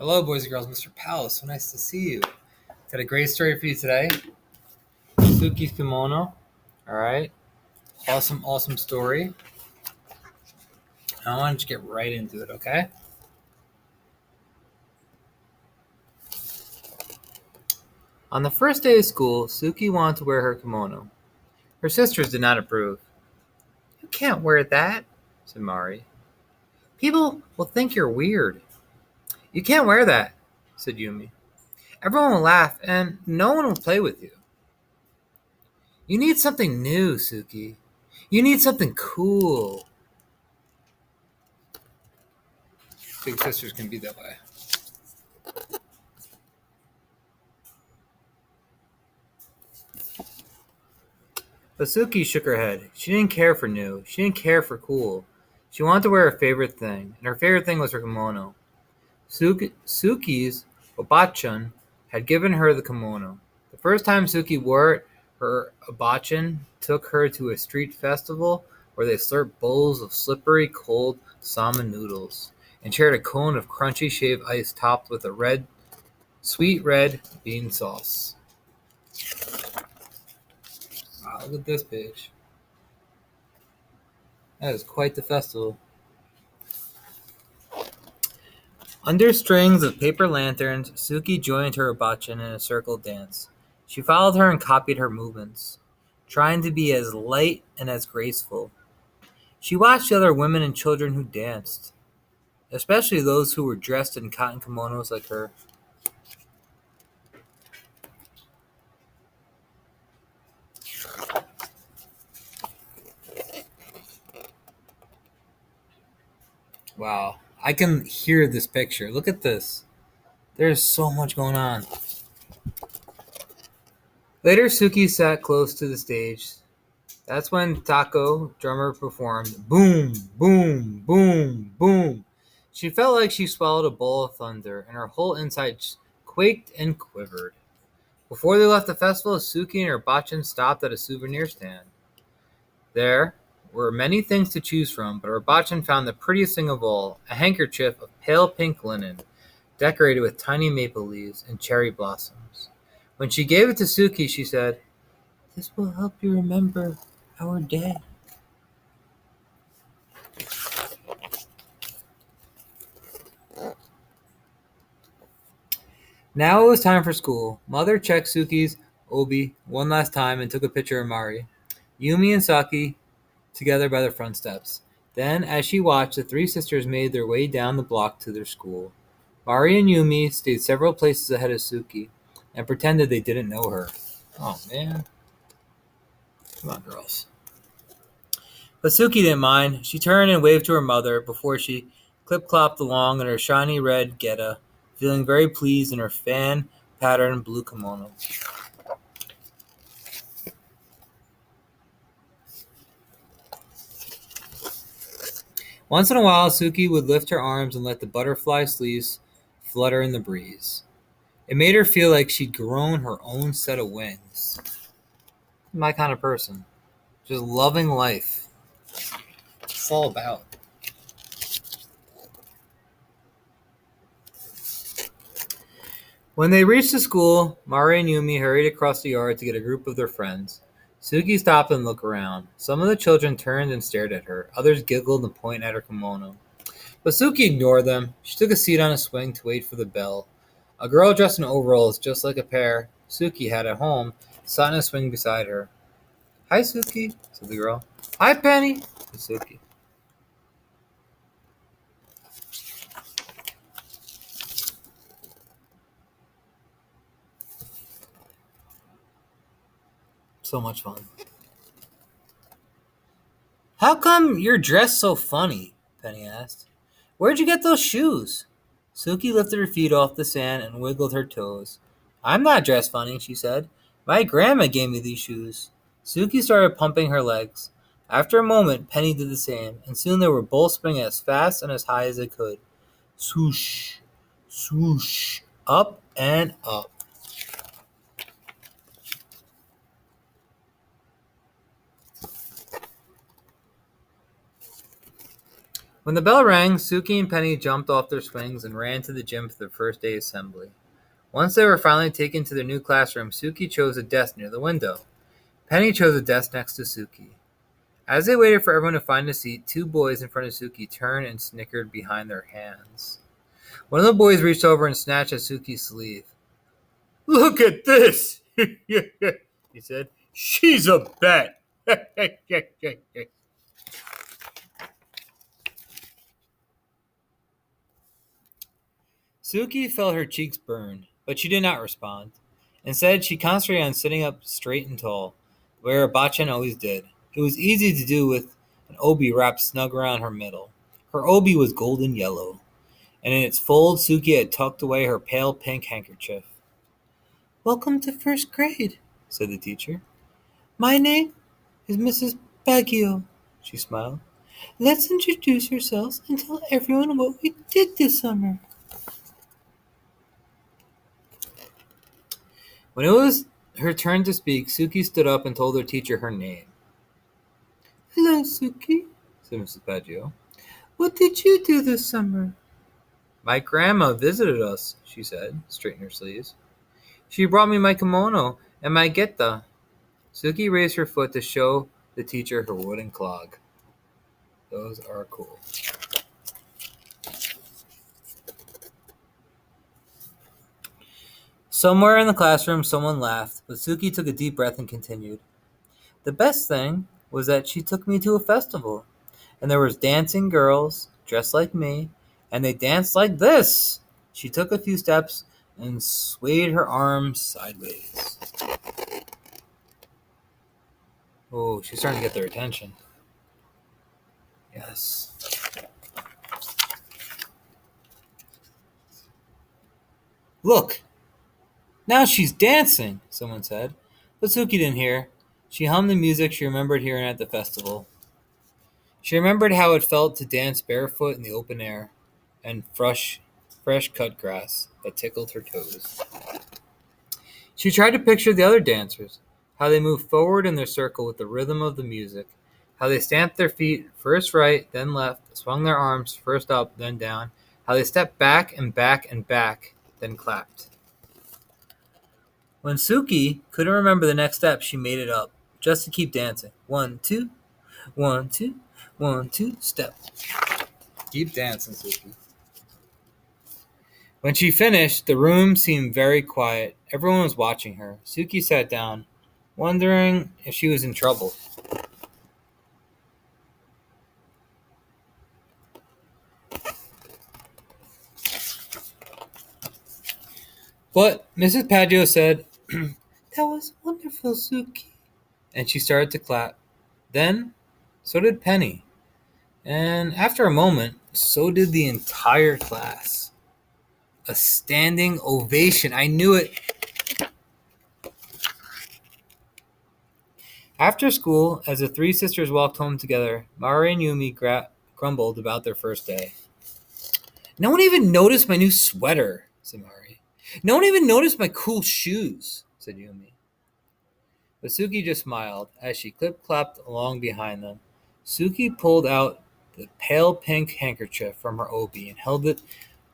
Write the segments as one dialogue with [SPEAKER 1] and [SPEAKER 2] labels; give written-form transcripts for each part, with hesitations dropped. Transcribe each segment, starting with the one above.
[SPEAKER 1] Hello, boys and girls. Mr. Powell, so nice to see you. Got a great story for you today. Suki's Kimono. All right. Awesome, awesome story. I want to get right into it, okay? On the first day of school, Suki wanted to wear her kimono. Her sisters did not approve. You can't wear that, said Mari. People will think you're weird. You can't wear that, said Yumi. Everyone will laugh and no one will play with you. You need something new, Suki. You need something cool. Big sisters can be that way. But Suki shook her head. She didn't care for new. She didn't care for cool. She wanted to wear her favorite thing, and her favorite thing was her kimono. Suki's obachan had given her the kimono. The first time Suki wore it, her obachan took her to a street festival where they slurped bowls of slippery, cold salmon noodles and shared a cone of crunchy shaved ice topped with a sweet red bean sauce. Wow, look at this page. That is quite the festival. Under strings of paper lanterns, Suki joined her obachan in a circle dance. She followed her and copied her movements, trying to be as light and as graceful. She watched the other women and children who danced, especially those who were dressed in cotton kimonos like her. Wow, I can hear this picture. Look at this. There's so much going on. Later, Suki sat close to the stage. That's when Taco, drummer, performed. Boom, boom, boom, boom. She felt like she swallowed a bowl of thunder, and her whole inside quaked and quivered. Before they left the festival, Suki and her bachan stopped at a souvenir stand. There were many things to choose from, but her bachan found the prettiest thing of all, a handkerchief of pale pink linen, decorated with tiny maple leaves and cherry blossoms. When she gave it to Suki, she said, "This will help you remember our day." Now it was time for school. Mother checked Suki's obi one last time and took a picture of Mari, Yumi, and Saki together by the front steps. Then, as she watched, the three sisters made their way down the block to their school. Mari and Yumi stayed several places ahead of Suki and pretended they didn't know her. Oh, man. Come on, girls. But Suki didn't mind. She turned and waved to her mother before she clip-clopped along in her shiny red geta, feeling very pleased in her fan-patterned blue kimono. Once in a while, Suki would lift her arms and let the butterfly sleeves flutter in the breeze. It made her feel like she'd grown her own set of wings. My kind of person. Just loving life. It's all about. When they reached the school, Mari and Yumi hurried across the yard to get a group of their friends. Suki stopped and looked around. Some of the children turned and stared at her. Others giggled and pointed at her kimono. But Suki ignored them. She took a seat on a swing to wait for the bell. A girl dressed in overalls, just like a pair Suki had at home, sat in a swing beside her. "Hi, Suki," said the girl. "Hi, Penny," said Suki. So much fun. "How come you're dressed so funny?" Penny asked. "Where'd you get those shoes?" Suki lifted her feet off the sand and wiggled her toes. "I'm not dressed funny," she said. "My grandma gave me these shoes." Suki started pumping her legs. After a moment, Penny did the same, and soon they were both spinning as fast and as high as they could. Swoosh, swoosh, up and up. When the bell rang, Suki and Penny jumped off their swings and ran to the gym for their first day assembly. Once they were finally taken to their new classroom, Suki chose a desk near the window. Penny chose a desk next to Suki. As they waited for everyone to find a seat, two boys in front of Suki turned and snickered behind their hands. One of the boys reached over and snatched at Suki's sleeve. "Look at this," he said. "She's a bet." Suki felt her cheeks burn, but she did not respond. Instead, she concentrated on sitting up straight and tall, where Bachan always did. It was easy to do with an obi wrapped snug around her middle. Her obi was golden yellow, and in its folds Suki had tucked away her pale pink handkerchief. "Welcome to first grade," said the teacher. "My name is Mrs. Baggio," she smiled. "Let's introduce yourselves and tell everyone what we did this summer." When it was her turn to speak, Suki stood up and told her teacher her name. "Hello, Suki," said Mrs. Baggio. "What did you do this summer?" "My grandma visited us," she said, straightening her sleeves. "She brought me my kimono and my geta." Suki raised her foot to show the teacher her wooden clog. Those are cool. Somewhere in the classroom, someone laughed, but Suki took a deep breath and continued. "The best thing was that she took me to a festival, and there was dancing girls dressed like me, and they danced like this." She took a few steps and swayed her arms sideways. Oh, she's starting to get their attention. Yes. "Look, now she's dancing," someone said. But Suki didn't hear. She hummed the music she remembered hearing at the festival. She remembered how it felt to dance barefoot in the open air and fresh cut grass that tickled her toes. She tried to picture the other dancers, how they moved forward in their circle with the rhythm of the music, how they stamped their feet first right, then left, swung their arms first up, then down, how they stepped back and back and back, then clapped. When Suki couldn't remember the next step, she made it up, just to keep dancing. 1, 2, 1, 2, 1, 2, step. Keep dancing, Suki. When she finished, the room seemed very quiet. Everyone was watching her. Suki sat down, wondering if she was in trouble. But Mrs. Paggio said, "That was wonderful, Suki." And she started to clap. Then, so did Penny. And after a moment, so did the entire class. A standing ovation. I knew it. After school, as the three sisters walked home together, Mari and Yumi grumbled about their first day. "No one even noticed my new sweater," said Mari. "No one even noticed my cool shoes," said Yumi. But Suki just smiled as she clip-clopped along behind them. Suki pulled out the pale pink handkerchief from her obi and held it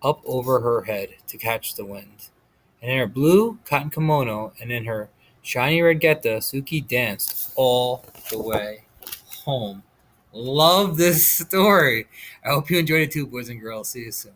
[SPEAKER 1] up over her head to catch the wind. And in her blue cotton kimono and in her shiny red geta, Suki danced all the way home. Love this story. I hope you enjoyed it too, boys and girls. See you soon.